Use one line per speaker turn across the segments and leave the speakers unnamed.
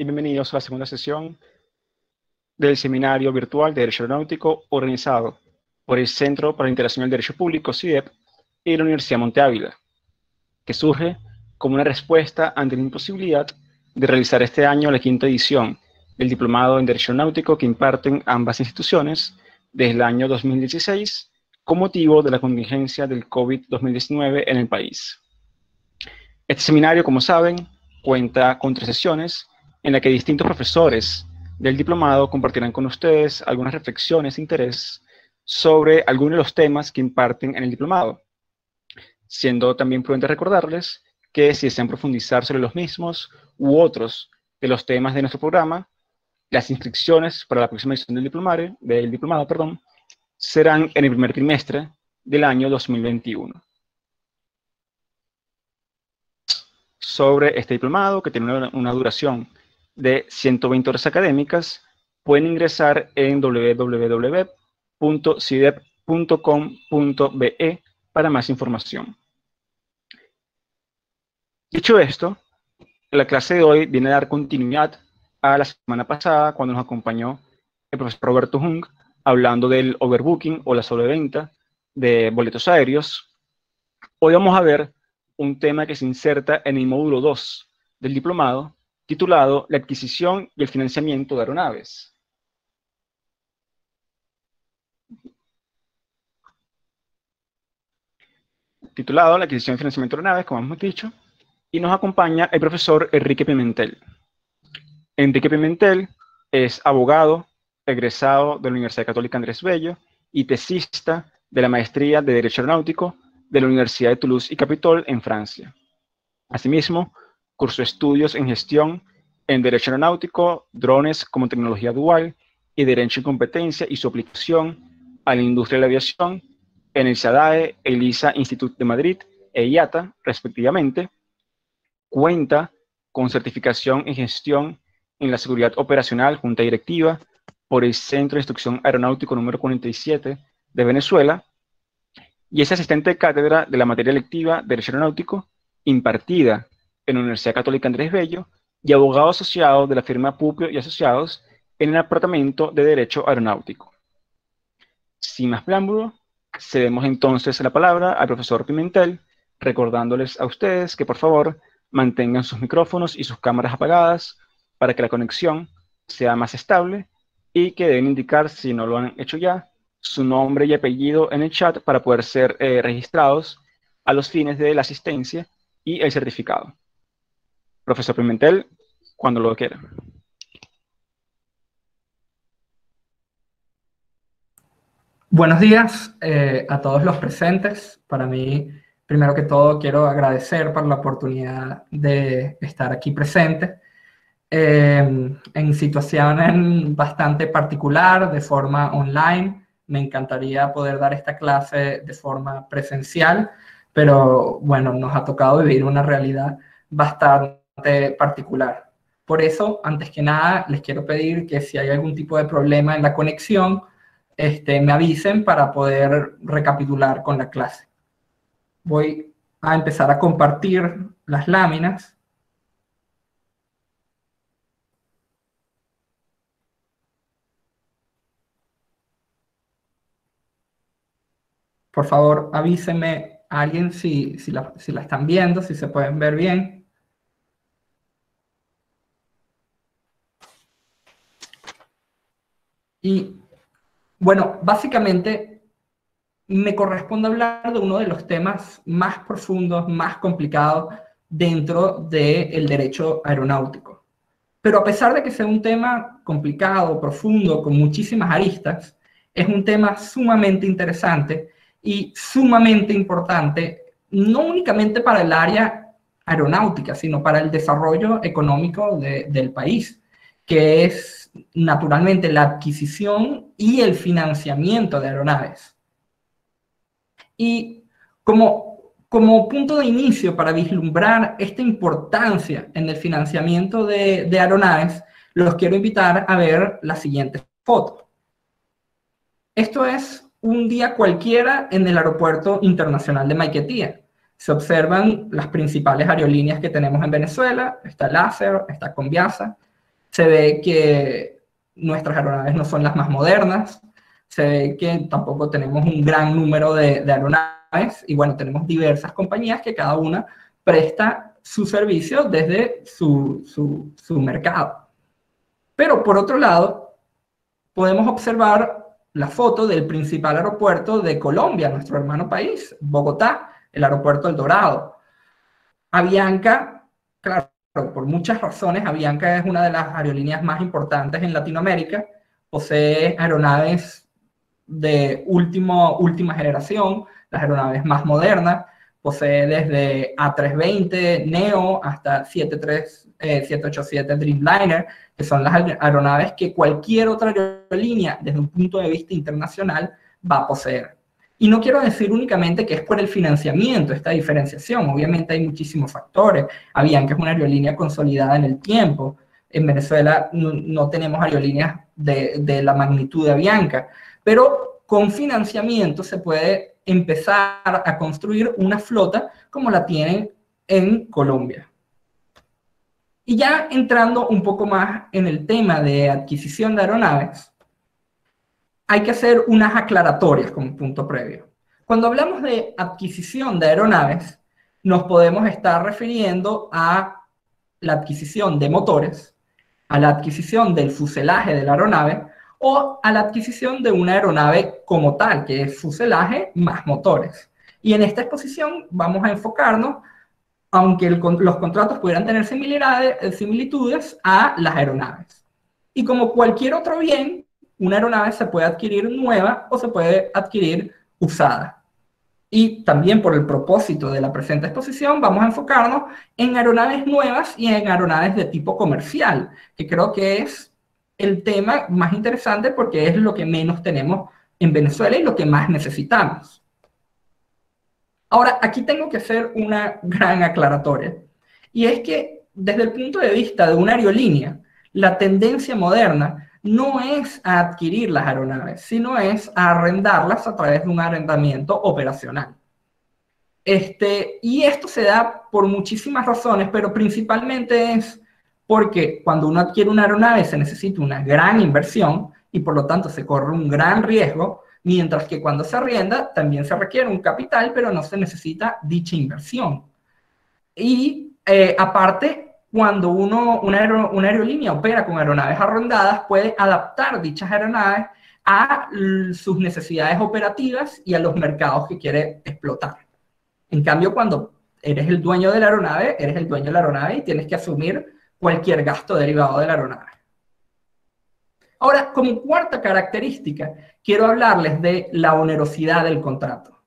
y bienvenidos a la segunda sesión del seminario virtual de Derecho Aeronáutico organizado por el Centro para la Integración del Derecho Público, CIDEP, y la Universidad Monte Ávila, que surge como una respuesta ante la imposibilidad de realizar este año la quinta edición del Diplomado en Derecho Aeronáutico que imparten ambas instituciones desde el año 2016 con motivo de la contingencia del COVID-2019 en el país. Este seminario, como saben, cuenta con 3 sesiones en las que distintos profesores del diplomado compartirán con ustedes algunas reflexiones de interés sobre algunos de los temas que imparten en el diplomado, siendo también prudente recordarles que si desean profundizar sobre los mismos u otros de los temas de nuestro programa, las inscripciones para la próxima edición del diplomado, serán en el primer trimestre del año 2021. Sobre este diplomado, que tiene una duración de 120 horas académicas, pueden ingresar en www.cidep.com.be para más información. Dicho esto, la clase de hoy viene a dar continuidad a la semana pasada, cuando nos acompañó el profesor Roberto Jung, hablando del overbooking o la sobreventa de boletos aéreos. Hoy vamos a ver un tema que se inserta en el módulo 2 del diplomado, titulado La adquisición y el financiamiento de aeronaves. Titulado La adquisición y financiamiento de aeronaves, como hemos dicho, y nos acompaña el profesor Enrique Pimentel. Enrique Pimentel es abogado, egresado de la Universidad Católica Andrés Bello y tesista de la Maestría de Derecho Aeronáutico de la Universidad de Toulouse y Capitol en Francia. Asimismo, cursó estudios en gestión en Derecho Aeronáutico, drones como tecnología dual y Derecho y competencia y su aplicación a la industria de la aviación en el SADAE, el ISA Institute de Madrid e IATA, respectivamente. Cuenta con certificación en gestión en la seguridad operacional, junta directiva, por el Centro de Instrucción Aeronáutico número 47 de Venezuela, y es asistente de cátedra de la materia electiva Derecho Aeronáutico, impartida en la Universidad Católica Andrés Bello, y abogado asociado de la firma Puplio y Asociados en el Departamento de Derecho Aeronáutico. Sin más preámbulo, cedemos entonces la palabra al profesor Pimentel, recordándoles a ustedes que por favor mantengan sus micrófonos y sus cámaras apagadas para que la conexión sea más estable, y que deben indicar, si no lo han hecho ya, su nombre y apellido en el chat para poder ser registrados a los fines de la asistencia y el certificado. Profesor Pimentel, cuando lo quiera.
Buenos días a todos los presentes. Para mí, primero que todo, quiero agradecer por la oportunidad de estar aquí presente en situación bastante particular, de forma online. Me encantaría poder dar esta clase de forma presencial, pero bueno, nos ha tocado vivir una realidad bastante particular. Por eso, antes que nada, les quiero pedir que si hay algún tipo de problema en la conexión, me avisen para poder recapitular con la clase. Voy a empezar a compartir las láminas. Por favor, avísenme a alguien si la están viendo, si se pueden ver bien. Y bueno, básicamente me corresponde hablar de uno de los temas más profundos, más complicados dentro del derecho aeronáutico. Pero a pesar de que sea un tema complicado, profundo, con muchísimas aristas, es un tema sumamente interesante y sumamente importante, no únicamente para el área aeronáutica, sino para el desarrollo económico del país, que es naturalmente la adquisición y el financiamiento de aeronaves. Y como punto de inicio para vislumbrar esta importancia en el financiamiento de aeronaves, los quiero invitar a ver la siguiente foto. Esto es un día cualquiera en el Aeropuerto Internacional de Maiquetía. Se observan las principales aerolíneas que tenemos en Venezuela. Está LASER, está Conviasa. Se ve que nuestras aeronaves no son las más modernas, se ve que tampoco tenemos un gran número de aeronaves, y bueno, tenemos diversas compañías que cada una presta su servicio desde su mercado. Pero por otro lado, podemos observar la foto del principal aeropuerto de Colombia, nuestro hermano país, Bogotá, el aeropuerto El Dorado. Avianca, claro, por muchas razones, Avianca es una de las aerolíneas más importantes en Latinoamérica, posee aeronaves de última generación, las aeronaves más modernas, posee desde A320 Neo hasta 787 Dreamliner, que son las aeronaves que cualquier otra aerolínea, desde un punto de vista internacional, va a poseer. Y no quiero decir únicamente que es por el financiamiento, esta diferenciación. Obviamente hay muchísimos factores. Avianca es una aerolínea consolidada en el tiempo. En Venezuela no tenemos aerolíneas de la magnitud de Avianca, pero con financiamiento se puede empezar a construir una flota como la tienen en Colombia. Y ya entrando un poco más en el tema de adquisición de aeronaves, hay que hacer unas aclaratorias como punto previo. Cuando hablamos de adquisición de aeronaves, nos podemos estar refiriendo a la adquisición de motores, a la adquisición del fuselaje de la aeronave o a la adquisición de una aeronave como tal, que es fuselaje más motores. Y en esta exposición vamos a enfocarnos, aunque los contratos pudieran tener similitudes, a las aeronaves. Y como cualquier otro bien, una aeronave se puede adquirir nueva o se puede adquirir usada. Y también por el propósito de la presente exposición vamos a enfocarnos en aeronaves nuevas y en aeronaves de tipo comercial, que creo que es el tema más interesante porque es lo que menos tenemos en Venezuela y lo que más necesitamos. Ahora, aquí tengo que hacer una gran aclaratoria, y es que desde el punto de vista de una aerolínea, la tendencia moderna no es a adquirir las aeronaves, sino es a arrendarlas a través de un arrendamiento operacional. Y esto se da por muchísimas razones, pero principalmente es porque cuando uno adquiere una aeronave se necesita una gran inversión y por lo tanto se corre un gran riesgo, mientras que cuando se arrienda también se requiere un capital, pero no se necesita dicha inversión. Y aparte, cuando una aerolínea opera con aeronaves arrendadas, puede adaptar dichas aeronaves a sus necesidades operativas y a los mercados que quiere explotar. En cambio, cuando eres el dueño de la aeronave, eres el dueño de la aeronave y tienes que asumir cualquier gasto derivado de la aeronave. Ahora, como cuarta característica, quiero hablarles de la onerosidad del contrato.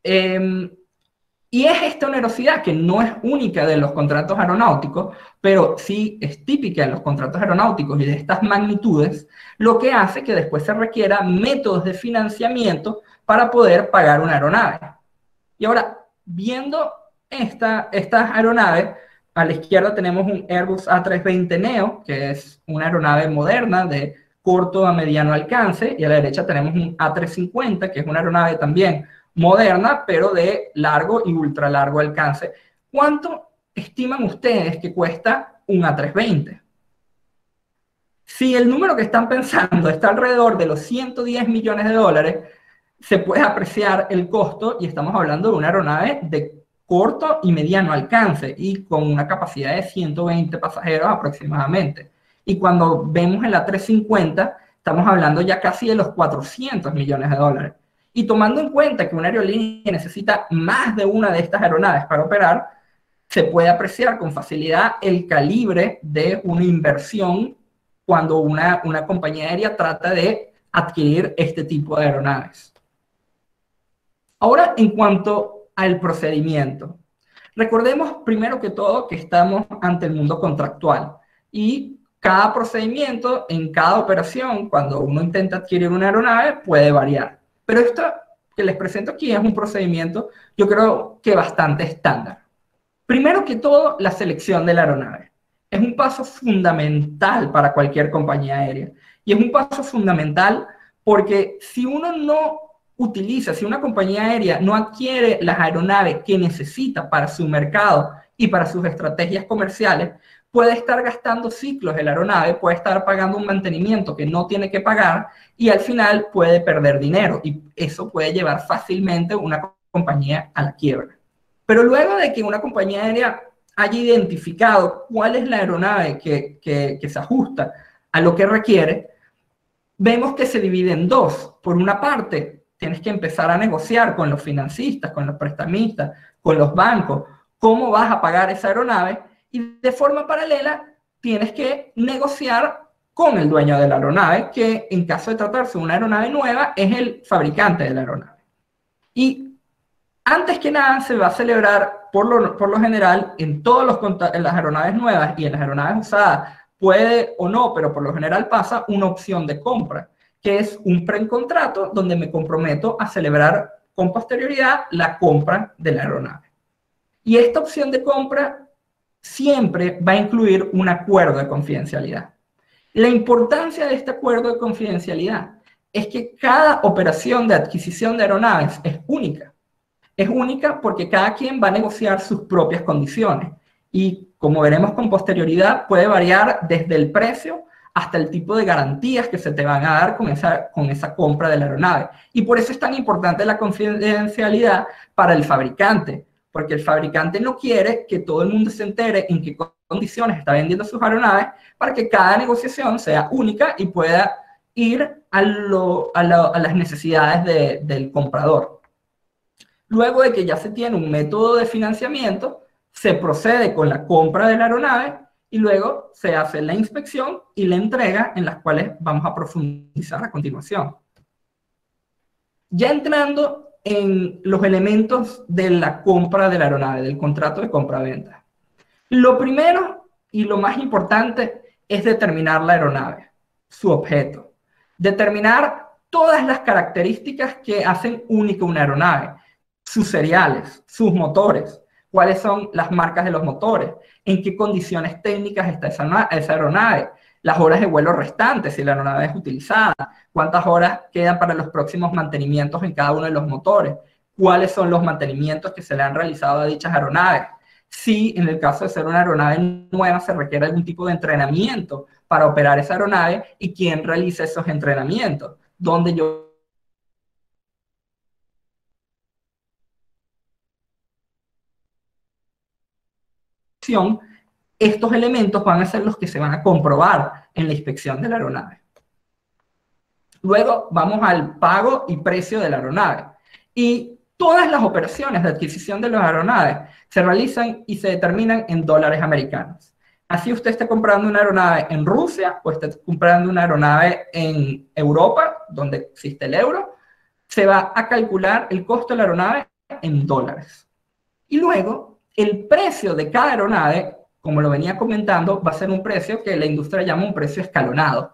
Y es esta onerosidad, que no es única de los contratos aeronáuticos, pero sí es típica en los contratos aeronáuticos y de estas magnitudes, lo que hace que después se requiera métodos de financiamiento para poder pagar una aeronave. Y ahora, viendo estas aeronaves, a la izquierda tenemos un Airbus A320 Neo, que es una aeronave moderna de corto a mediano alcance, y a la derecha tenemos un A350, que es una aeronave también moderna, pero de largo y ultra largo alcance. ¿Cuánto estiman ustedes que cuesta un A320? Si el número que están pensando está alrededor de los 110 millones de dólares, se puede apreciar el costo y estamos hablando de una aeronave de corto y mediano alcance y con una capacidad de 120 pasajeros aproximadamente. Y cuando vemos el A350, estamos hablando ya casi de los 400 millones de dólares. Y tomando en cuenta que una aerolínea necesita más de una de estas aeronaves para operar, se puede apreciar con facilidad el calibre de una inversión cuando una compañía aérea trata de adquirir este tipo de aeronaves. Ahora, en cuanto al procedimiento, recordemos primero que todo que estamos ante el mundo contractual y cada procedimiento en cada operación, cuando uno intenta adquirir una aeronave, puede variar. Pero esto que les presento aquí es un procedimiento, yo creo que bastante estándar. Primero que todo, la selección de la aeronave. Es un paso fundamental para cualquier compañía aérea. Y es un paso fundamental porque si uno no utiliza, si una compañía aérea no adquiere las aeronaves que necesita para su mercado y para sus estrategias comerciales, puede estar gastando ciclos de la aeronave, puede estar pagando un mantenimiento que no tiene que pagar y al final puede perder dinero y eso puede llevar fácilmente una compañía a la quiebra. Pero luego de que una compañía aérea haya identificado cuál es la aeronave que se ajusta a lo que requiere, vemos que se divide en dos. Por una parte, tienes que empezar a negociar con los financistas, con los prestamistas, con los bancos, cómo vas a pagar esa aeronave, y de forma paralela tienes que negociar con el dueño de la aeronave, que en caso de tratarse de una aeronave nueva, es el fabricante de la aeronave. Y antes que nada se va a celebrar, por lo general, en las aeronaves nuevas y en las aeronaves usadas, puede o no, pero por lo general pasa una opción de compra, que es un precontrato donde me comprometo a celebrar con posterioridad la compra de la aeronave. Y esta opción de compra siempre va a incluir un acuerdo de confidencialidad. La importancia de este acuerdo de confidencialidad es que cada operación de adquisición de aeronaves es única. Es única porque cada quien va a negociar sus propias condiciones y, como veremos con posterioridad, puede variar desde el precio hasta el tipo de garantías que se te van a dar con esa compra de la aeronave. Y por eso es tan importante la confidencialidad para el fabricante, porque el fabricante no quiere que todo el mundo se entere en qué condiciones está vendiendo sus aeronaves para que cada negociación sea única y pueda ir a las necesidades del comprador. Luego de que ya se tiene un método de financiamiento, se procede con la compra de la aeronave y luego se hace la inspección y la entrega, en las cuales vamos a profundizar a continuación. Ya entrando en los elementos de la compra de la aeronave, del contrato de compra-venta. Lo primero y lo más importante es determinar la aeronave, su objeto. Determinar todas las características que hacen única una aeronave, sus seriales, sus motores, cuáles son las marcas de los motores, en qué condiciones técnicas está esa aeronave, las horas de vuelo restantes, si la aeronave es utilizada, cuántas horas quedan para los próximos mantenimientos en cada uno de los motores, cuáles son los mantenimientos que se le han realizado a dichas aeronaves, si en el caso de ser una aeronave nueva se requiere algún tipo de entrenamiento para operar esa aeronave y quién realiza esos entrenamientos, dónde yo estos elementos van a ser los que se van a comprobar en la inspección de la aeronave. Luego vamos al pago y precio de la aeronave. Y todas las operaciones de adquisición de las aeronaves se realizan y se determinan en dólares americanos. Así usted esté comprando una aeronave en Rusia o esté comprando una aeronave en Europa, donde existe el euro, se va a calcular el costo de la aeronave en dólares. Y luego, el precio de cada aeronave, como lo venía comentando, va a ser un precio que la industria llama un precio escalonado.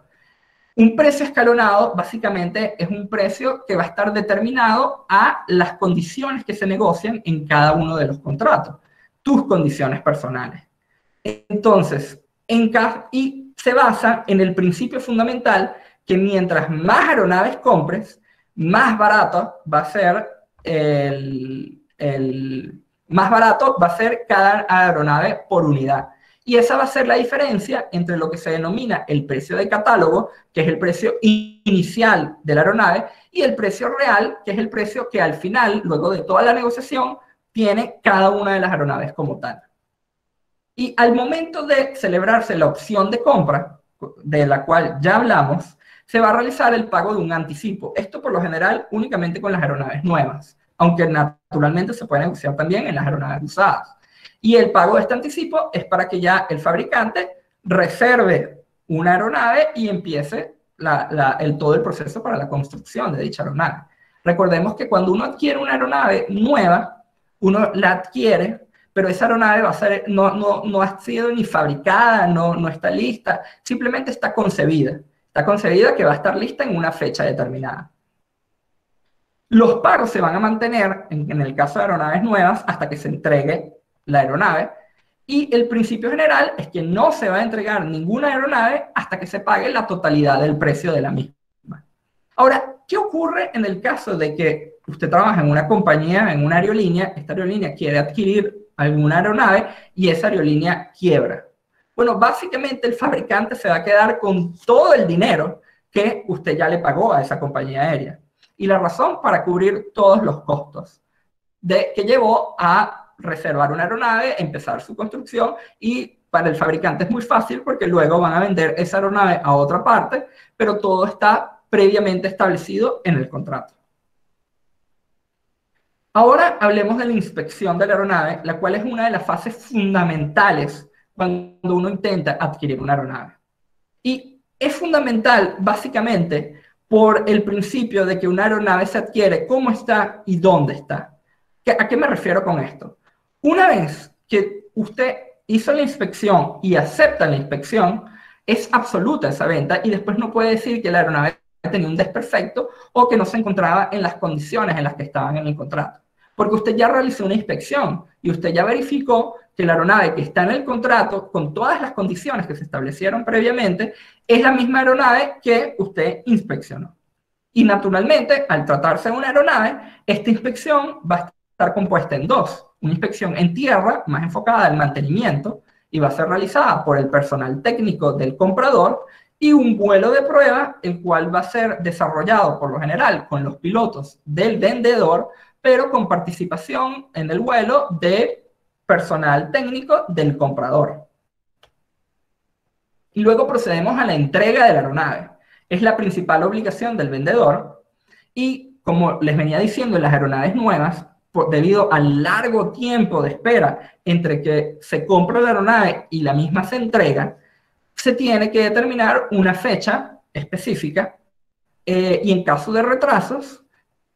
Un precio escalonado básicamente es un precio que va a estar determinado a las condiciones que se negocian en cada uno de los contratos, tus condiciones personales. Entonces, y se basa en el principio fundamental que mientras más aeronaves compres, más barato va a ser más barato va a ser cada aeronave por unidad. Y esa va a ser la diferencia entre lo que se denomina el precio de catálogo, que es el precio inicial de la aeronave, y el precio real, que es el precio que al final, luego de toda la negociación, tiene cada una de las aeronaves como tal. Y al momento de celebrarse la opción de compra, de la cual ya hablamos, se va a realizar el pago de un anticipo. Esto por lo general únicamente con las aeronaves nuevas, aunque naturalmente se puede negociar también en las aeronaves usadas. Y el pago de este anticipo es para que ya el fabricante reserve una aeronave y empiece todo el proceso para la construcción de dicha aeronave. Recordemos que cuando uno adquiere una aeronave nueva, uno la adquiere, pero esa aeronave no ha sido ni fabricada, no está lista, simplemente está concebida. Está concebida que va a estar lista en una fecha determinada. Los pagos se van a mantener, en el caso de aeronaves nuevas, hasta que se entregue la aeronave. Y el principio general es que no se va a entregar ninguna aeronave hasta que se pague la totalidad del precio de la misma. Ahora, ¿qué ocurre en el caso de que usted trabaja en una compañía, en una aerolínea, esta aerolínea quiere adquirir alguna aeronave y esa aerolínea quiebra? Bueno, básicamente el fabricante se va a quedar con todo el dinero que usted ya le pagó a esa compañía aérea. Y la razón para cubrir todos los costos que llevó a reservar una aeronave, empezar su construcción, y para el fabricante es muy fácil porque luego van a vender esa aeronave a otra parte, pero todo está previamente establecido en el contrato. Ahora hablemos de la inspección de la aeronave, la cual es una de las fases fundamentales cuando uno intenta adquirir una aeronave. Y es fundamental, básicamente, por el principio de que una aeronave se adquiere cómo está y dónde está. ¿A qué me refiero con esto? Una vez que usted hizo la inspección y acepta la inspección, es absoluta esa venta y después no puede decir que la aeronave tenía un desperfecto o que no se encontraba en las condiciones en las que estaban en el contrato. Porque usted ya realizó una inspección y usted ya verificó que la aeronave que está en el contrato, con todas las condiciones que se establecieron previamente, es la misma aeronave que usted inspeccionó. Y naturalmente, al tratarse de una aeronave, esta inspección va a estar compuesta en dos. Una inspección en tierra, más enfocada al mantenimiento, y va a ser realizada por el personal técnico del comprador, y un vuelo de prueba, el cual va a ser desarrollado por lo general con los pilotos del vendedor, pero con participación en el vuelo de personal técnico del comprador. Y luego procedemos a la entrega de la aeronave. Es la principal obligación del vendedor y, como les venía diciendo, en las aeronaves nuevas, debido al largo tiempo de espera entre que se compra la aeronave y la misma se entrega, se tiene que determinar una fecha específica y en caso de retrasos,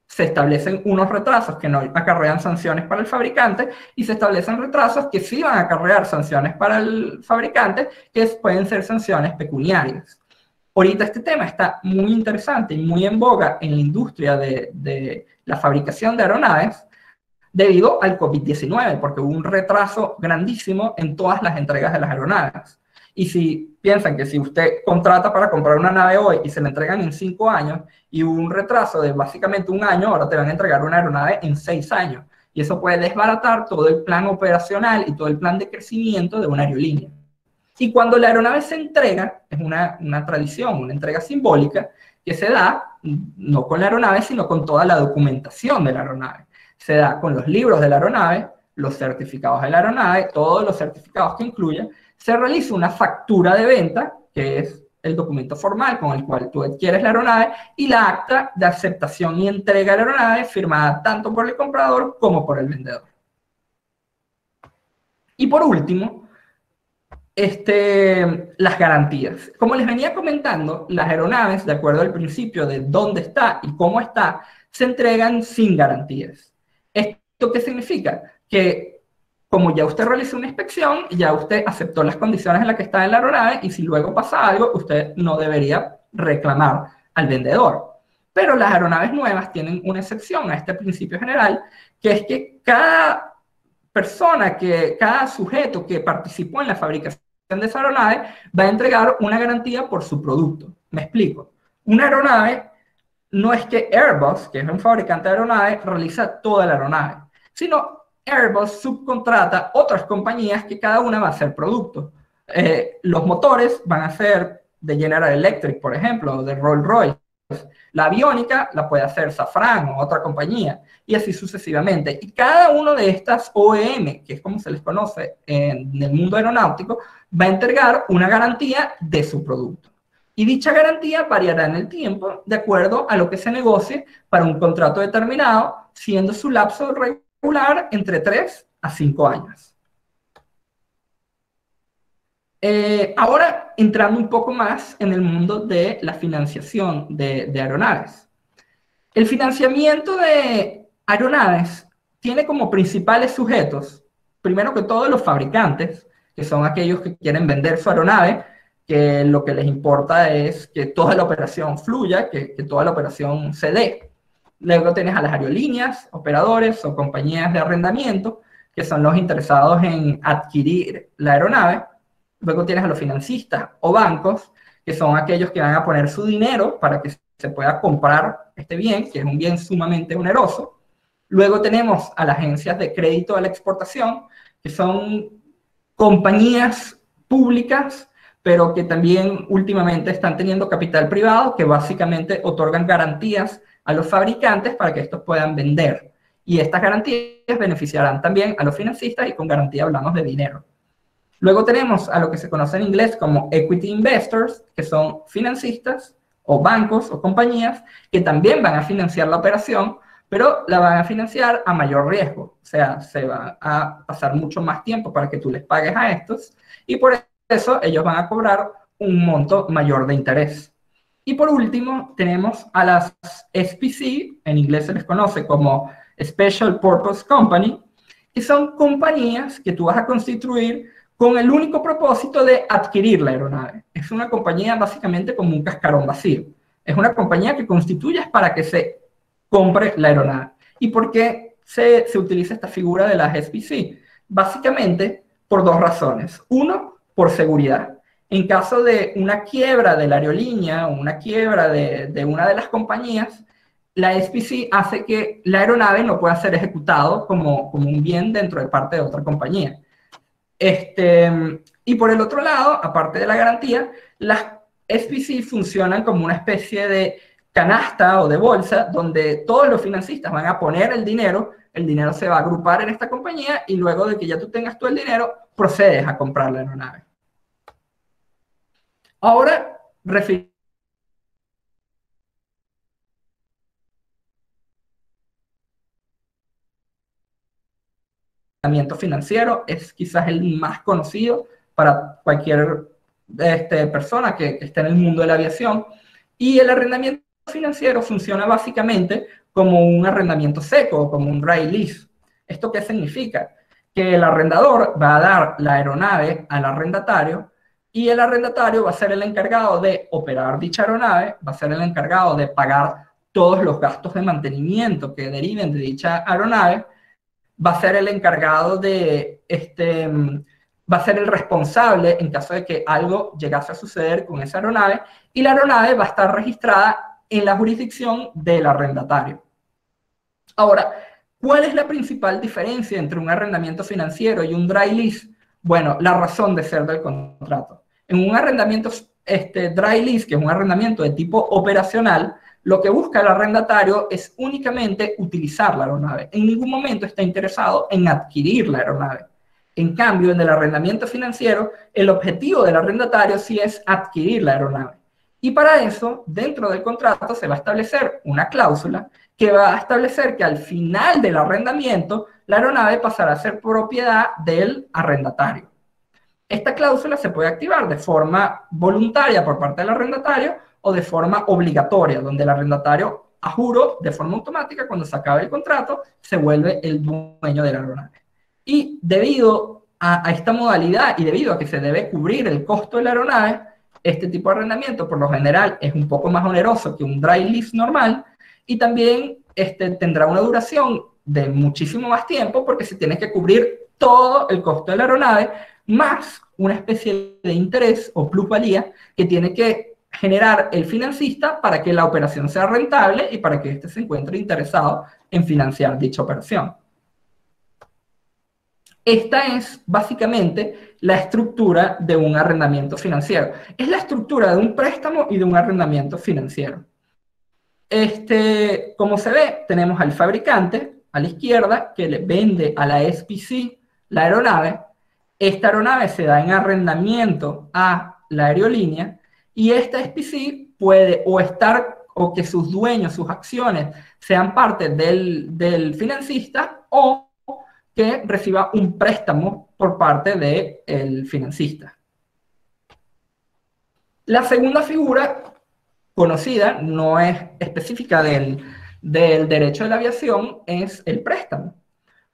se establecen unos retrasos que no acarrean sanciones para el fabricante y se establecen retrasos que sí van a acarrear sanciones para el fabricante, que pueden ser sanciones pecuniarias. Ahorita este tema está muy interesante y muy en boga en la industria de la fabricación de aeronaves debido al COVID-19, porque hubo un retraso grandísimo en todas las entregas de las aeronaves. Y si piensan que si usted contrata para comprar una nave hoy y se la entregan en 5 años y hubo un retraso de básicamente 1 año, ahora te van a entregar una aeronave en 6 años. Y eso puede desbaratar todo el plan operacional y todo el plan de crecimiento de una aerolínea. Y cuando la aeronave se entrega, es una tradición, una entrega simbólica, que se da no con la aeronave, sino con toda la documentación de la aeronave. Se da con los libros de la aeronave, los certificados de la aeronave, todos los certificados que incluya. Se realiza una factura de venta, que es el documento formal con el cual tú adquieres la aeronave, y la acta de aceptación y entrega de la aeronave firmada tanto por el comprador como por el vendedor. Y por último, las garantías. Como les venía comentando, las aeronaves, de acuerdo al principio de dónde está y cómo está, se entregan sin garantías. ¿Esto qué significa? Que como ya usted realizó una inspección, ya usted aceptó las condiciones en las que está en la aeronave y si luego pasa algo, usted no debería reclamar al vendedor. Pero las aeronaves nuevas tienen una excepción a este principio general, que es que cada persona, cada sujeto que participó en la fabricación de esa aeronave va a entregar una garantía por su producto. Me explico. Una aeronave no es que Airbus, que es un fabricante de aeronaves, realiza toda la aeronave, sino Airbus subcontrata otras compañías que cada una va a hacer productos. Los motores van a ser de General Electric, por ejemplo, o de Rolls-Royce. La aviónica la puede hacer Safran o otra compañía, y así sucesivamente. Y cada uno de estas OEM, que es como se les conoce en el mundo aeronáutico, va a entregar una garantía de su producto. Y dicha garantía variará en el tiempo de acuerdo a lo que se negocie para un contrato determinado, siendo su lapso regular entre 3 a 5 años. Ahora, entrando un poco más en el mundo de la financiación de aeronaves. El financiamiento de aeronaves tiene como principales sujetos, primero que todo, los fabricantes, que son aquellos que quieren vender su aeronave, que lo que les importa es que toda la operación fluya, que toda la operación se dé. Luego tienes a las aerolíneas, operadores o compañías de arrendamiento, que son los interesados en adquirir la aeronave. Luego tienes a los financistas o bancos, que son aquellos que van a poner su dinero para que se pueda comprar este bien, que es un bien sumamente oneroso. Luego tenemos a las agencias de crédito a la exportación, que son compañías públicas, pero que también últimamente están teniendo capital privado, que básicamente otorgan garantías a los fabricantes para que estos puedan vender. Y estas garantías beneficiarán también a los financistas, y con garantía hablamos de dinero. Luego tenemos a lo que se conoce en inglés como equity investors, que son financistas o bancos o compañías que también van a financiar la operación, pero la van a financiar a mayor riesgo. O sea, se va a pasar mucho más tiempo para que tú les pagues a estos, y por eso ellos van a cobrar un monto mayor de interés. Y por último, tenemos a las SPC, en inglés se les conoce como Special Purpose Company, que son compañías que tú vas a constituir con el único propósito de adquirir la aeronave. Es una compañía básicamente como un cascarón vacío. Es una compañía que constituyes para que se compre la aeronave. ¿Y por qué se utiliza esta figura de las SPC? Básicamente por dos razones. Uno, por seguridad. En caso de una quiebra de la aerolínea o una quiebra de una de las compañías, la SPC hace que la aeronave no pueda ser ejecutado como un bien dentro de parte de otra compañía. Y por el otro lado, aparte de la garantía, las SPC funcionan como una especie de canasta o de bolsa donde todos los financistas van a poner el dinero se va a agrupar en esta compañía, y luego de que ya tú tengas todo el dinero, procedes a comprar la aeronave. Ahora, arrendamiento financiero es quizás el más conocido para cualquier persona que esté en el mundo de la aviación, y el arrendamiento financiero funciona básicamente como un arrendamiento seco, como un dry lease. ¿Esto qué significa? Que el arrendador va a dar la aeronave al arrendatario, y el arrendatario va a ser el encargado de operar dicha aeronave, va a ser el encargado de pagar todos los gastos de mantenimiento que deriven de dicha aeronave, va a ser el encargado de, va a ser el responsable en caso de que algo llegase a suceder con esa aeronave, y la aeronave va a estar registrada en la jurisdicción del arrendatario. Ahora, ¿cuál es la principal diferencia entre un arrendamiento financiero y un dry lease? Bueno, la razón de ser del contrato. En un arrendamiento dry lease, que es un arrendamiento de tipo operacional, lo que busca el arrendatario es únicamente utilizar la aeronave. En ningún momento está interesado en adquirir la aeronave. En cambio, en el arrendamiento financiero, el objetivo del arrendatario sí es adquirir la aeronave. Y para eso, dentro del contrato se va a establecer una cláusula que va a establecer que al final del arrendamiento, la aeronave pasará a ser propiedad del arrendatario. Esta cláusula se puede activar de forma voluntaria por parte del arrendatario o de forma obligatoria, donde el arrendatario, a juro, de forma automática, cuando se acabe el contrato, se vuelve el dueño de la aeronave. Y debido a esta modalidad y debido a que se debe cubrir el costo de la aeronave, este tipo de arrendamiento por lo general es un poco más oneroso que un dry lease normal, y también tendrá una duración de muchísimo más tiempo porque se tiene que cubrir todo el costo de la aeronave, más una especie de interés o plusvalía que tiene que generar el financista para que la operación sea rentable y para que éste se encuentre interesado en financiar dicha operación. Esta es básicamente la estructura de un arrendamiento financiero. Es la estructura de un préstamo y de un arrendamiento financiero. Como se ve, tenemos al fabricante a la izquierda que le vende a la SPC la aeronave. Esta aeronave se da en arrendamiento a la aerolínea, y esta SPC puede o que sus dueños, sus acciones, sean parte del financista, o que reciba un préstamo por parte del financista. La segunda figura conocida, no es específica del derecho de la aviación, es el préstamo.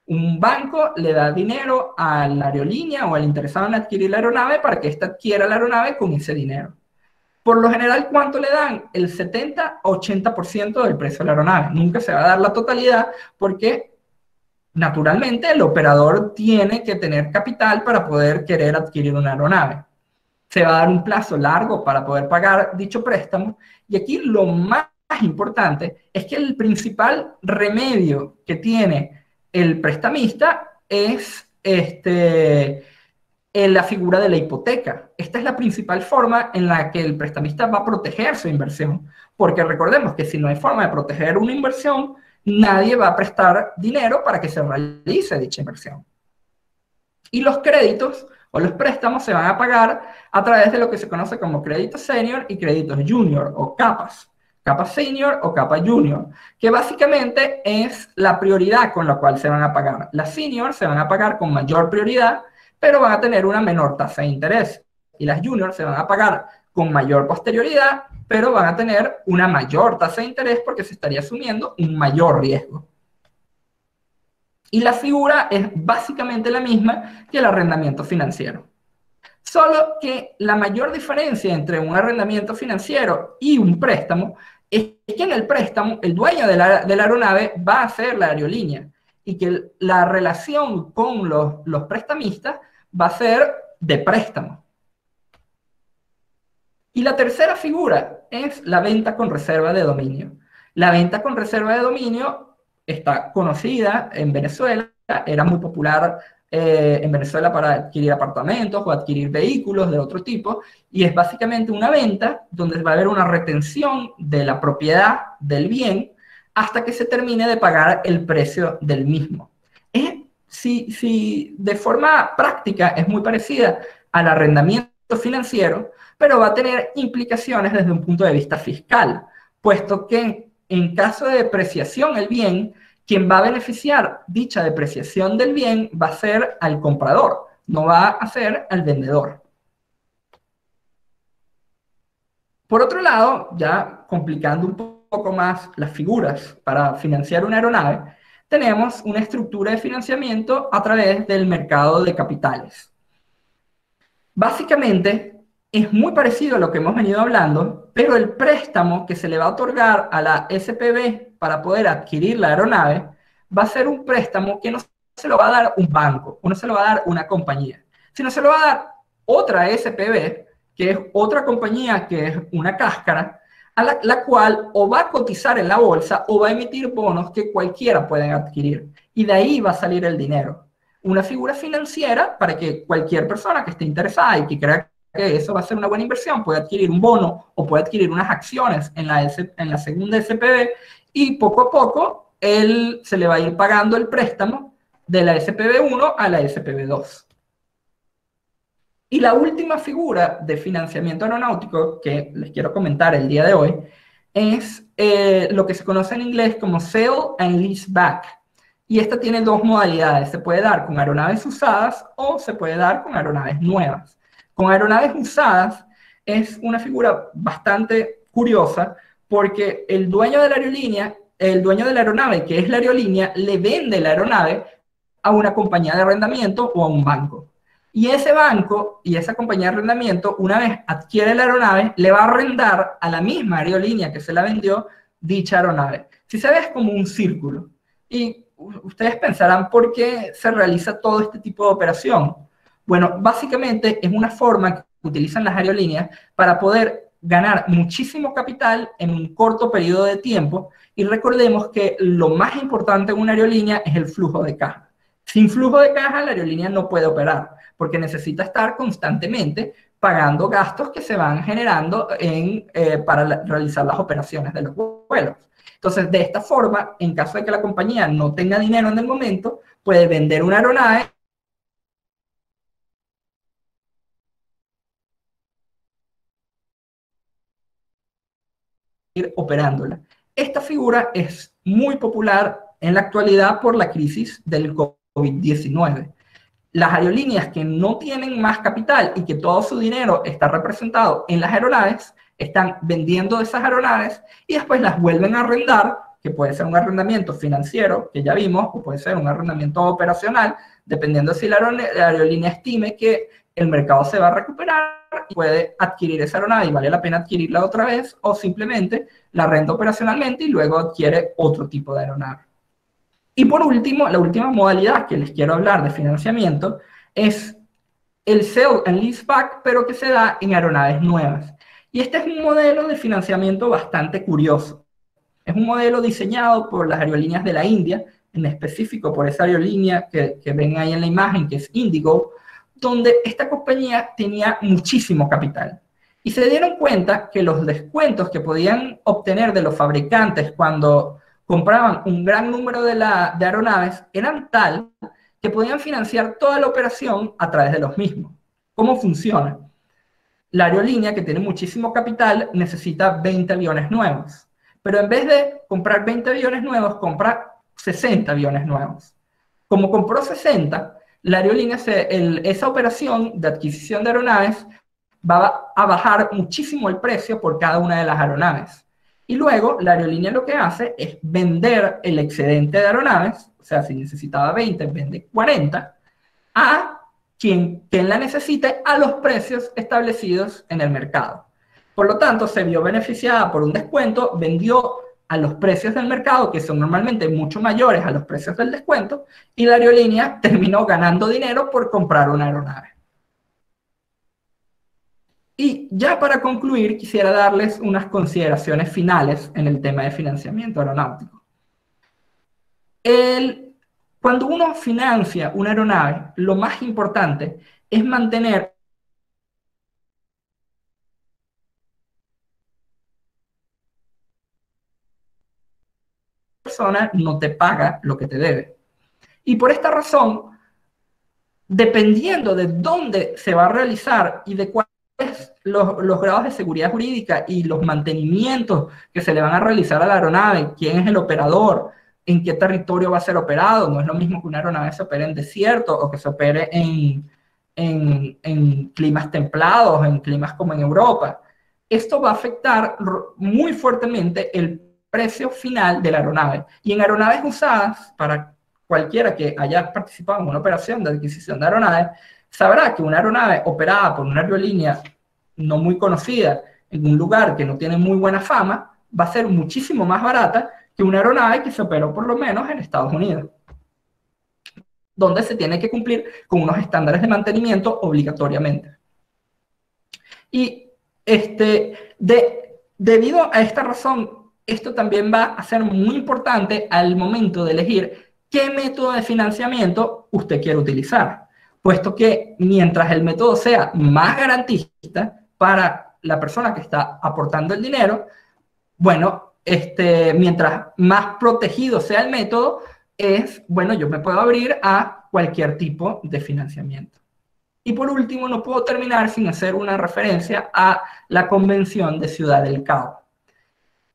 Un banco le da dinero a la aerolínea o al interesado en adquirir la aeronave para que ésta adquiera la aeronave con ese dinero. Por lo general, ¿cuánto le dan? El 70-80% del precio de la aeronave. Nunca se va a dar la totalidad porque, naturalmente, el operador tiene que tener capital para poder querer adquirir una aeronave. Se va a dar un plazo largo para poder pagar dicho préstamo, y aquí lo más importante es que el principal remedio que tiene el prestamista es la figura de la hipoteca. Esta es la principal forma en la que el prestamista va a proteger su inversión, porque recordemos que si no hay forma de proteger una inversión, nadie va a prestar dinero para que se realice dicha inversión. Y los créditos o los préstamos se van a pagar a través de lo que se conoce como créditos senior y créditos junior o capas. Capa senior o capa junior, que básicamente es la prioridad con la cual se van a pagar. Las senior se van a pagar con mayor prioridad, pero van a tener una menor tasa de interés. Y las junior se van a pagar con mayor posterioridad, pero van a tener una mayor tasa de interés porque se estaría asumiendo un mayor riesgo. Y la figura es básicamente la misma que el arrendamiento financiero. Solo que la mayor diferencia entre un arrendamiento financiero y un préstamo es que en el préstamo el dueño de la aeronave va a ser la aerolínea y que la relación con los prestamistas va a ser de préstamo. Y la tercera figura es la venta con reserva de dominio. La venta con reserva de dominio está conocida en Venezuela, era muy popular en Venezuela para adquirir apartamentos o adquirir vehículos de otro tipo, y es básicamente una venta donde va a haber una retención de la propiedad del bien hasta que se termine de pagar el precio del mismo. Si de forma práctica es muy parecida al arrendamiento financiero, pero va a tener implicaciones desde un punto de vista fiscal, puesto que en caso de depreciación el bien, quien va a beneficiar dicha depreciación del bien va a ser al comprador, no va a ser al vendedor. Por otro lado, ya complicando un poco más las figuras para financiar una aeronave, tenemos una estructura de financiamiento a través del mercado de capitales. Básicamente, es muy parecido a lo que hemos venido hablando, pero el préstamo que se le va a otorgar a la SPV para poder adquirir la aeronave va a ser un préstamo que no se lo va a dar un banco, o no se lo va a dar una compañía, sino se lo va a dar otra SPV, que es otra compañía que es una cáscara, a la cual o va a cotizar en la bolsa o va a emitir bonos que cualquiera puede adquirir. Y de ahí va a salir el dinero. Una figura financiera para que cualquier persona que esté interesada y que crea que eso va a ser una buena inversión puede adquirir un bono o puede adquirir unas acciones en la segunda SPV y poco a poco se le va a ir pagando el préstamo de la SPV1 a la SPV2. Y la última figura de financiamiento aeronáutico que les quiero comentar el día de hoy es lo que se conoce en inglés como Sale and Leaseback. Y esta tiene dos modalidades. Se puede dar con aeronaves usadas o se puede dar con aeronaves nuevas. Con aeronaves usadas es una figura bastante curiosa porque el dueño de la aerolínea, el dueño de la aeronave, que es la aerolínea, le vende la aeronave a una compañía de arrendamiento o a un banco. Y ese banco y esa compañía de arrendamiento, una vez adquiere la aeronave, le va a arrendar a la misma aerolínea que se la vendió dicha aeronave. Si se ve, es como un círculo. Y ustedes pensarán por qué se realiza todo este tipo de operación. Bueno, básicamente es una forma que utilizan las aerolíneas para poder ganar muchísimo capital en un corto periodo de tiempo. Y recordemos que lo más importante en una aerolínea es el flujo de caja. Sin flujo de caja, la aerolínea no puede operar, porque necesita estar constantemente pagando gastos que se van generando para realizar las operaciones de los vuelos. Entonces, de esta forma, en caso de que la compañía no tenga dinero en el momento, puede vender una aeronave y ir operándola. Esta figura es muy popular en la actualidad por la crisis del COVID-19. Las aerolíneas que no tienen más capital y que todo su dinero está representado en las aeronaves, están vendiendo esas aeronaves y después las vuelven a arrendar, que puede ser un arrendamiento financiero, que ya vimos, o puede ser un arrendamiento operacional, dependiendo si la aerolínea estime que el mercado se va a recuperar y puede adquirir esa aeronave y vale la pena adquirirla otra vez, o simplemente la arrenda operacionalmente y luego adquiere otro tipo de aeronave. Y por último, la última modalidad que les quiero hablar de financiamiento es el Sale and Leaseback, pero que se da en aeronaves nuevas. Y este es un modelo de financiamiento bastante curioso. Es un modelo diseñado por las aerolíneas de la India, en específico por esa aerolínea que ven ahí en la imagen, que es Indigo, donde esta compañía tenía muchísimo capital. Y se dieron cuenta que los descuentos que podían obtener de los fabricantes cuando compraban un gran número de aeronaves eran tal que podían financiar toda la operación a través de los mismos. ¿Cómo funciona? La aerolínea, que tiene muchísimo capital, necesita 20 aviones nuevos. Pero en vez de comprar 20 aviones nuevos, compra 60 aviones nuevos. Como compró 60, la aerolínea, esa operación de adquisición de aeronaves va a bajar muchísimo el precio por cada una de las aeronaves. Y luego la aerolínea lo que hace es vender el excedente de aeronaves, o sea, si necesitaba 20, vende 40, a quien la necesite a los precios establecidos en el mercado. Por lo tanto, se vio beneficiada por un descuento, vendió a los precios del mercado, que son normalmente mucho mayores a los precios del descuento, y la aerolínea terminó ganando dinero por comprar una aeronave. Y ya para concluir, quisiera darles unas consideraciones finales en el tema de financiamiento aeronáutico. Cuando uno financia una aeronave, lo más importante es mantener la persona no te paga lo que te debe. Y por esta razón, dependiendo de dónde se va a realizar y de cuáles los grados de seguridad jurídica y los mantenimientos que se le van a realizar a la aeronave, quién es el operador, en qué territorio va a ser operado. No es lo mismo que una aeronave se opere en desierto o que se opere en climas templados, en climas como en Europa. Esto va a afectar muy fuertemente el precio final de la aeronave. Y en aeronaves usadas, para cualquiera que haya participado en una operación de adquisición de aeronaves, sabrá que una aeronave operada por una aerolínea no muy conocida en un lugar que no tiene muy buena fama va a ser muchísimo más barata que una aeronave que se operó por lo menos en Estados Unidos, donde se tiene que cumplir con unos estándares de mantenimiento obligatoriamente. Y debido a esta razón, esto también va a ser muy importante al momento de elegir qué método de financiamiento usted quiere utilizar, puesto que mientras el método sea más garantista para la persona que está aportando el dinero, bueno, mientras más protegido sea el método, bueno, yo me puedo abrir a cualquier tipo de financiamiento. Y por último, no puedo terminar sin hacer una referencia a la Convención de Ciudad del Cabo.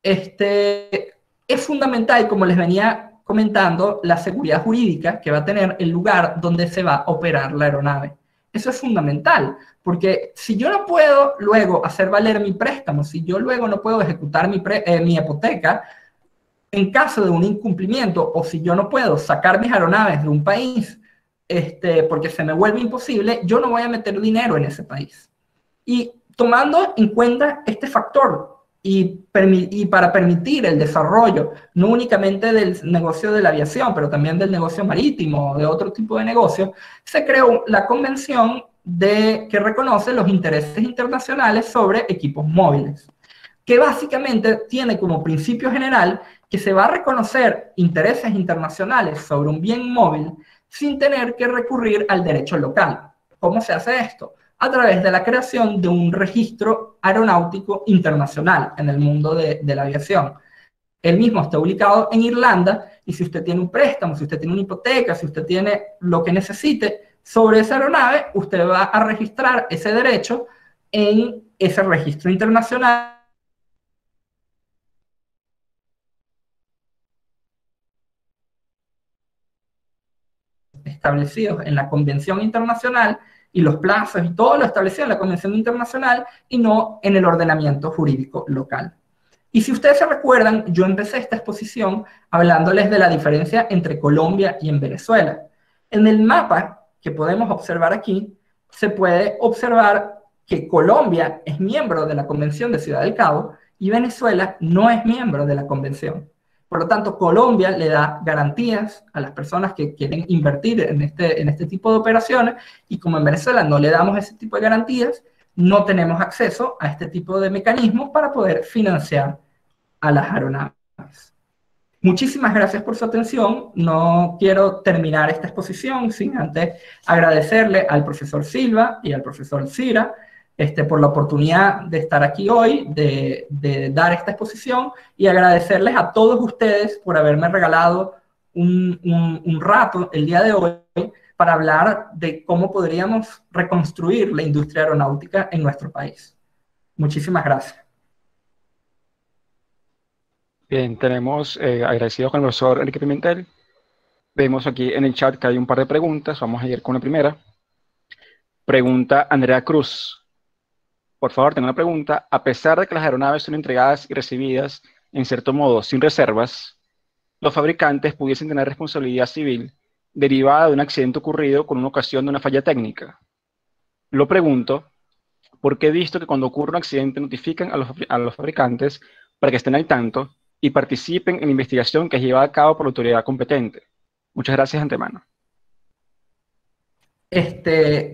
Es fundamental, como les venía comentando, la seguridad jurídica que va a tener el lugar donde se va a operar la aeronave. Eso es fundamental, porque si yo no puedo luego hacer valer mi préstamo, si yo luego no puedo ejecutar mi hipoteca, en caso de un incumplimiento, o si yo no puedo sacar mis aeronaves de un país porque se me vuelve imposible, yo no voy a meter dinero en ese país. Y tomando en cuenta este factor, y para permitir el desarrollo, no únicamente del negocio de la aviación, pero también del negocio marítimo o de otro tipo de negocio, se creó la convención que reconoce los intereses internacionales sobre equipos móviles, que básicamente tiene como principio general que se va a reconocer intereses internacionales sobre un bien móvil sin tener que recurrir al derecho local. ¿Cómo se hace esto? A través de la creación de un registro aeronáutico internacional en el mundo de la aviación. El mismo está ubicado en Irlanda, y si usted tiene un préstamo, si usted tiene una hipoteca, si usted tiene lo que necesite sobre esa aeronave, usted va a registrar ese derecho en ese registro internacional establecidos en la Convención Internacional, y los plazos y todo lo establecido en la Convención Internacional y no en el ordenamiento jurídico local. Y si ustedes se recuerdan, yo empecé esta exposición hablándoles de la diferencia entre Colombia y en Venezuela. En el mapa que podemos observar aquí, se puede observar que Colombia es miembro de la Convención de Ciudad del Cabo y Venezuela no es miembro de la Convención. Por lo tanto, Colombia le da garantías a las personas que quieren invertir en este tipo de operaciones, y como en Venezuela no le damos ese tipo de garantías, no tenemos acceso a este tipo de mecanismos para poder financiar a las aeronaves. Muchísimas gracias por su atención. No quiero terminar esta exposición sin antes agradecerle al profesor Silva y al profesor Cira por la oportunidad de estar aquí hoy, de dar esta exposición, y agradecerles a todos ustedes por haberme regalado un rato el día de hoy para hablar de cómo podríamos reconstruir la industria aeronáutica en nuestro país. Muchísimas gracias.
Bien, tenemos agradecidos con el profesor Enrique Pimentel. Vemos aquí en el chat que hay un par de preguntas. Vamos a ir con la primera. Pregunta Andrea Cruz. Por favor, tengo una pregunta. A pesar de que las aeronaves son entregadas y recibidas, en cierto modo, sin reservas, los fabricantes pudiesen tener responsabilidad civil derivada de un accidente ocurrido con una ocasión de una falla técnica. Lo pregunto porque he visto que cuando ocurre un accidente notifican a los fabricantes para que estén al tanto y participen en la investigación que es llevada a cabo por la autoridad competente. Muchas gracias de antemano.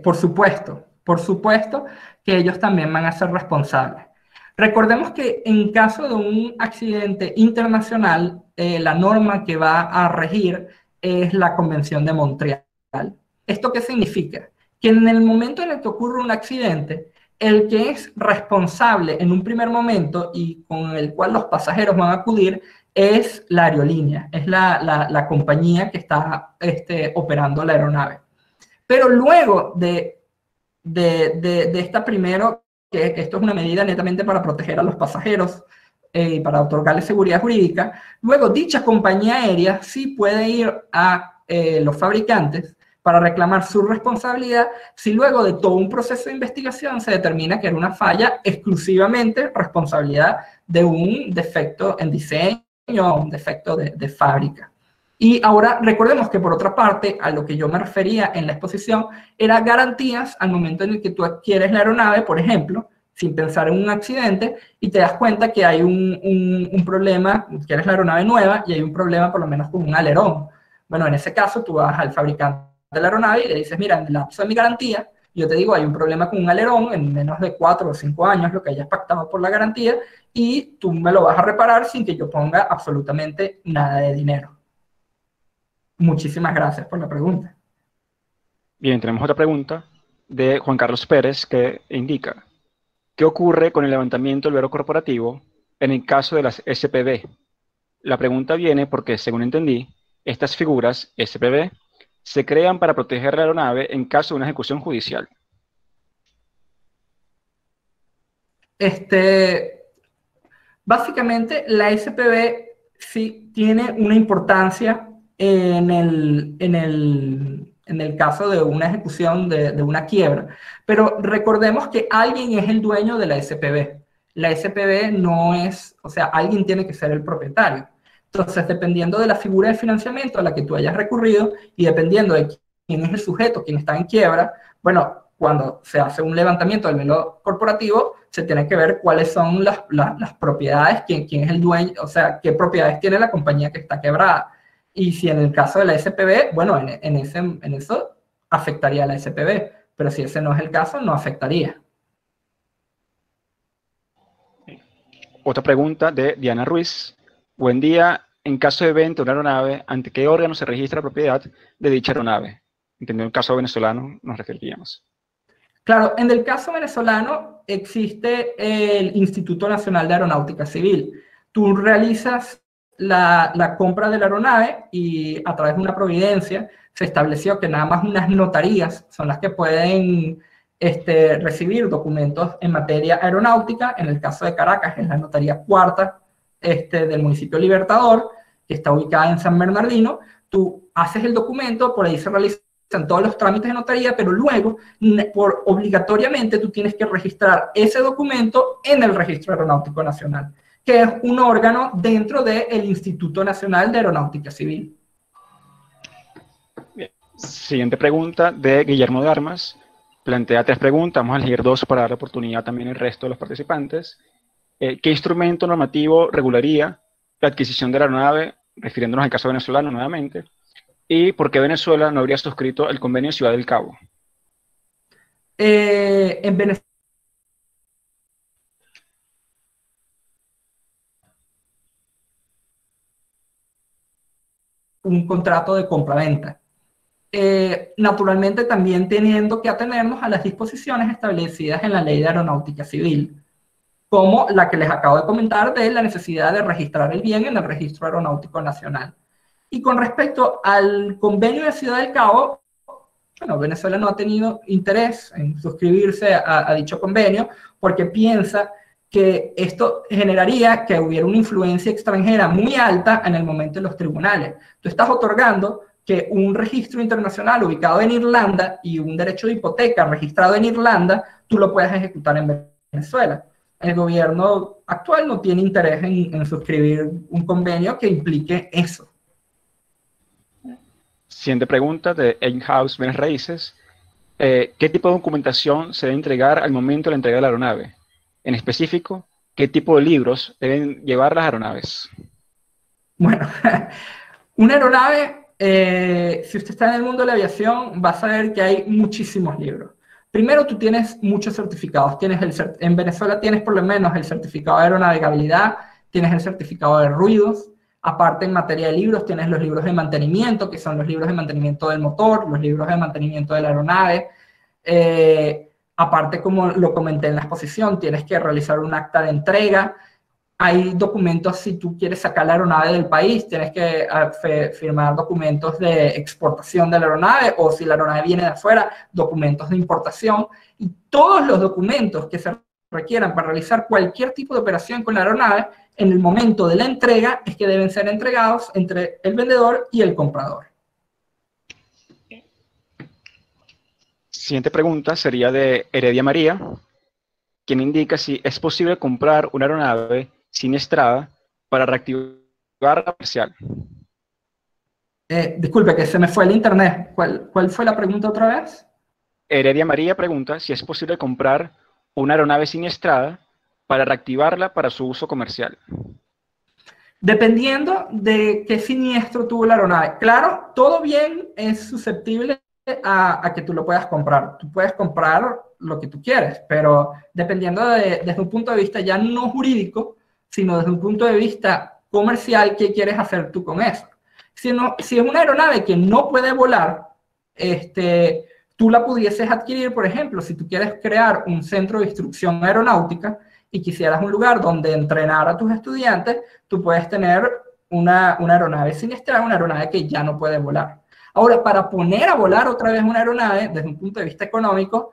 Por supuesto que ellos también van a ser responsables. Recordemos que en caso de un accidente internacional, la norma que va a regir es la Convención de Montreal. ¿Esto qué significa? Que en el momento en el que ocurre un accidente, el que es responsable en un primer momento y con el cual los pasajeros van a acudir es la aerolínea, es la compañía que está operando la aeronave. Pero luego de esta primero, que esto es una medida netamente para proteger a los pasajeros y para otorgarles seguridad jurídica, luego dicha compañía aérea sí puede ir a los fabricantes para reclamar su responsabilidad si luego de todo un proceso de investigación se determina que era una falla exclusivamente responsabilidad de un defecto en diseño o un defecto de fábrica. Y ahora recordemos que por otra parte, a lo que yo me refería en la exposición, era garantías al momento en el que tú adquieres la aeronave, por ejemplo, sin pensar en un accidente, y te das cuenta que hay un problema, quieres la aeronave nueva y hay un problema por lo menos con un alerón. Bueno, en ese caso tú vas al fabricante de la aeronave y le dices, mira, en el lapso de mi garantía, yo te digo, hay un problema con un alerón en menos de 4 o 5 años, lo que hayas pactado por la garantía, y tú me lo vas a reparar sin que yo ponga absolutamente nada de dinero. Muchísimas gracias por la pregunta.
Bien, tenemos otra pregunta de Juan Carlos Pérez que indica: ¿qué ocurre con el levantamiento del velo corporativo en el caso de las SPV? La pregunta viene porque, según entendí, estas figuras SPV se crean para proteger la aeronave en caso de una ejecución judicial.
Básicamente, la SPV sí tiene una importancia en el caso de una ejecución de una quiebra, pero recordemos que alguien es el dueño de la SPV. La SPV no es, o sea, alguien tiene que ser el propietario. Entonces, dependiendo de la figura de financiamiento a la que tú hayas recurrido y dependiendo de quién es el sujeto, quién está en quiebra, bueno, cuando se hace un levantamiento del velo corporativo, se tiene que ver cuáles son las propiedades, quién es el dueño, o sea, qué propiedades tiene la compañía que está quebrada. Y si en el caso de la SPV, bueno, en eso afectaría a la SPV, pero si ese no es el caso, no afectaría.
Otra pregunta de Diana Ruiz. Buen día. En caso de venta de una aeronave, ¿ante qué órgano se registra la propiedad de dicha aeronave? Entendiendo el caso venezolano, nos referiríamos.
Claro, en el caso venezolano existe el Instituto Nacional de Aeronáutica Civil. Tú realizas la compra de la aeronave y a través de una providencia se estableció que nada más unas notarías son las que pueden recibir documentos en materia aeronáutica. En el caso de Caracas es la notaría cuarta del municipio Libertador, que está ubicada en San Bernardino. Tú haces el documento, por ahí se realiza todos los trámites de notaría, pero luego, obligatoriamente, tú tienes que registrar ese documento en el Registro Aeronáutico Nacional, que es un órgano dentro del Instituto Nacional de Aeronáutica Civil.
Bien. Siguiente pregunta de Guillermo de Armas. Plantea 3 preguntas, vamos a elegir 2 para dar la oportunidad también al resto de los participantes. ¿Qué instrumento normativo regularía la adquisición de la aeronave, refiriéndonos al caso venezolano nuevamente? ¿Y por qué Venezuela no habría suscrito el convenio de Ciudad del Cabo?
En Venezuela un contrato de compra-venta. Naturalmente también teniendo que atenernos a las disposiciones establecidas en la Ley de Aeronáutica Civil, como la que les acabo de comentar de la necesidad de registrar el bien en el Registro Aeronáutico Nacional. Y con respecto al convenio de Ciudad del Cabo, bueno, Venezuela no ha tenido interés en suscribirse a dicho convenio porque piensa que esto generaría que hubiera una influencia extranjera muy alta en el momento de los tribunales. Tú estás otorgando que un registro internacional ubicado en Irlanda y un derecho de hipoteca registrado en Irlanda, tú lo puedes ejecutar en Venezuela. El gobierno actual no tiene interés en suscribir un convenio que implique eso.
Siguiente pregunta de In-House Bienes Raíces. ¿Qué tipo de documentación se debe entregar al momento de la entrega de la aeronave? En específico, ¿qué tipo de libros deben llevar las aeronaves?
Bueno, una aeronave, si usted está en el mundo de la aviación, va a saber que hay muchísimos libros. Primero, tú tienes muchos certificados. En Venezuela tienes por lo menos el certificado de aeronavegabilidad, tienes el certificado de ruidos. Aparte, en materia de libros, tienes los libros de mantenimiento, que son los libros de mantenimiento del motor, los libros de mantenimiento de la aeronave. Aparte, como lo comenté en la exposición, tienes que realizar un acta de entrega. Hay documentos, si tú quieres sacar la aeronave del país, tienes que firmar documentos de exportación de la aeronave, o si la aeronave viene de afuera, documentos de importación. Y todos los documentos que se requieran para realizar cualquier tipo de operación con la aeronave, en el momento de la entrega, es que deben ser entregados entre el vendedor y el comprador.
Siguiente pregunta sería de Heredia María, quien indica si es posible comprar una aeronave siniestrada para reactivar la comercial.
Disculpe, que se me fue el internet. ¿Cuál fue la pregunta otra vez?
Heredia María pregunta si es posible comprar una aeronave siniestrada para reactivarla para su uso comercial.
Dependiendo de qué siniestro tuvo la aeronave. Claro, todo bien es susceptible a que tú lo puedas comprar. Tú puedes comprar lo que tú quieres, pero dependiendo desde un punto de vista ya no jurídico, sino desde un punto de vista comercial, ¿qué quieres hacer tú con eso? Si es una aeronave que no puede volar, tú la pudieses adquirir, por ejemplo, si tú quieres crear un centro de instrucción aeronáutica y quisieras un lugar donde entrenar a tus estudiantes, tú puedes tener una aeronave siniestrada, una aeronave que ya no puede volar. Ahora, para poner a volar otra vez una aeronave, desde un punto de vista económico,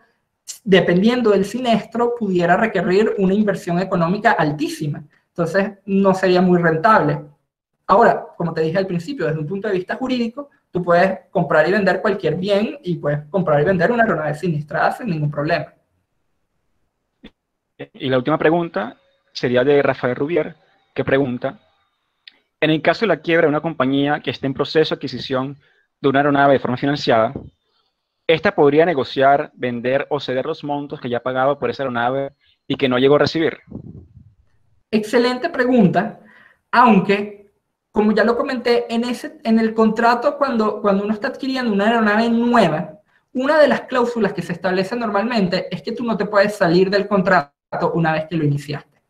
dependiendo del siniestro, pudiera requerir una inversión económica altísima. Entonces, no sería muy rentable. Ahora, como te dije al principio, desde un punto de vista jurídico, tú puedes comprar y vender cualquier bien y puedes comprar y vender una aeronave siniestrada sin ningún problema.
Y la última pregunta sería de Rafael Rubier, que pregunta, en el caso de la quiebra de una compañía que esté en proceso de adquisición de una aeronave de forma financiada, ¿esta podría negociar, vender o ceder los montos que ya ha pagado por esa aeronave y que no llegó a recibir?
Excelente pregunta, aunque, como ya lo comenté, en el contrato, cuando uno está adquiriendo una aeronave nueva, una de las cláusulas que se establece normalmente es que tú no te puedes salir del contrato una vez que lo iniciaste.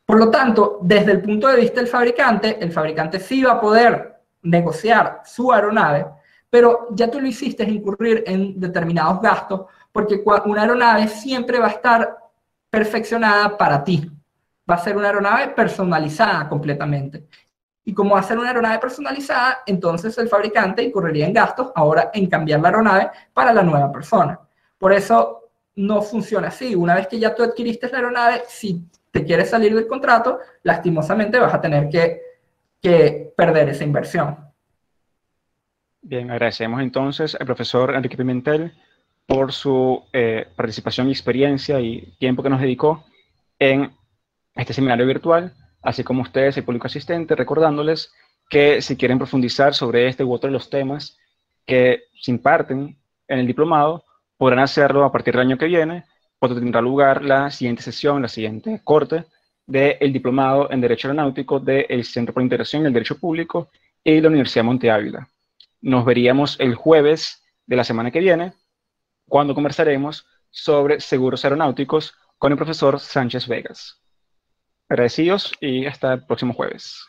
Por lo tanto, desde el punto de vista del fabricante, el fabricante sí va a poder negociar su aeronave, pero ya tú lo hiciste incurrir en determinados gastos, porque una aeronave siempre va a estar perfeccionada para ti. Va a ser una aeronave personalizada completamente. Y como va a ser una aeronave personalizada, entonces el fabricante incurriría en gastos ahora en cambiar la aeronave para la nueva persona. Por eso no funciona así. Una vez que ya tú adquiriste la aeronave, si te quieres salir del contrato, lastimosamente vas a tener que perder esa inversión.
Bien, agradecemos entonces al profesor Enrique Pimentel por su participación y experiencia y tiempo que nos dedicó en este seminario virtual, así como ustedes, el público asistente, recordándoles que si quieren profundizar sobre este u otro de los temas que se imparten en el diplomado, podrán hacerlo a partir del año que viene, cuando tendrá lugar la siguiente sesión, la siguiente corte del diplomado en Derecho Aeronáutico del Centro para la Integración del Derecho Público y la Universidad Monte Ávila. Nos veríamos el jueves de la semana que viene, cuando conversaremos sobre seguros aeronáuticos con el profesor Sánchez Vegas. Agradecidos y hasta el próximo jueves.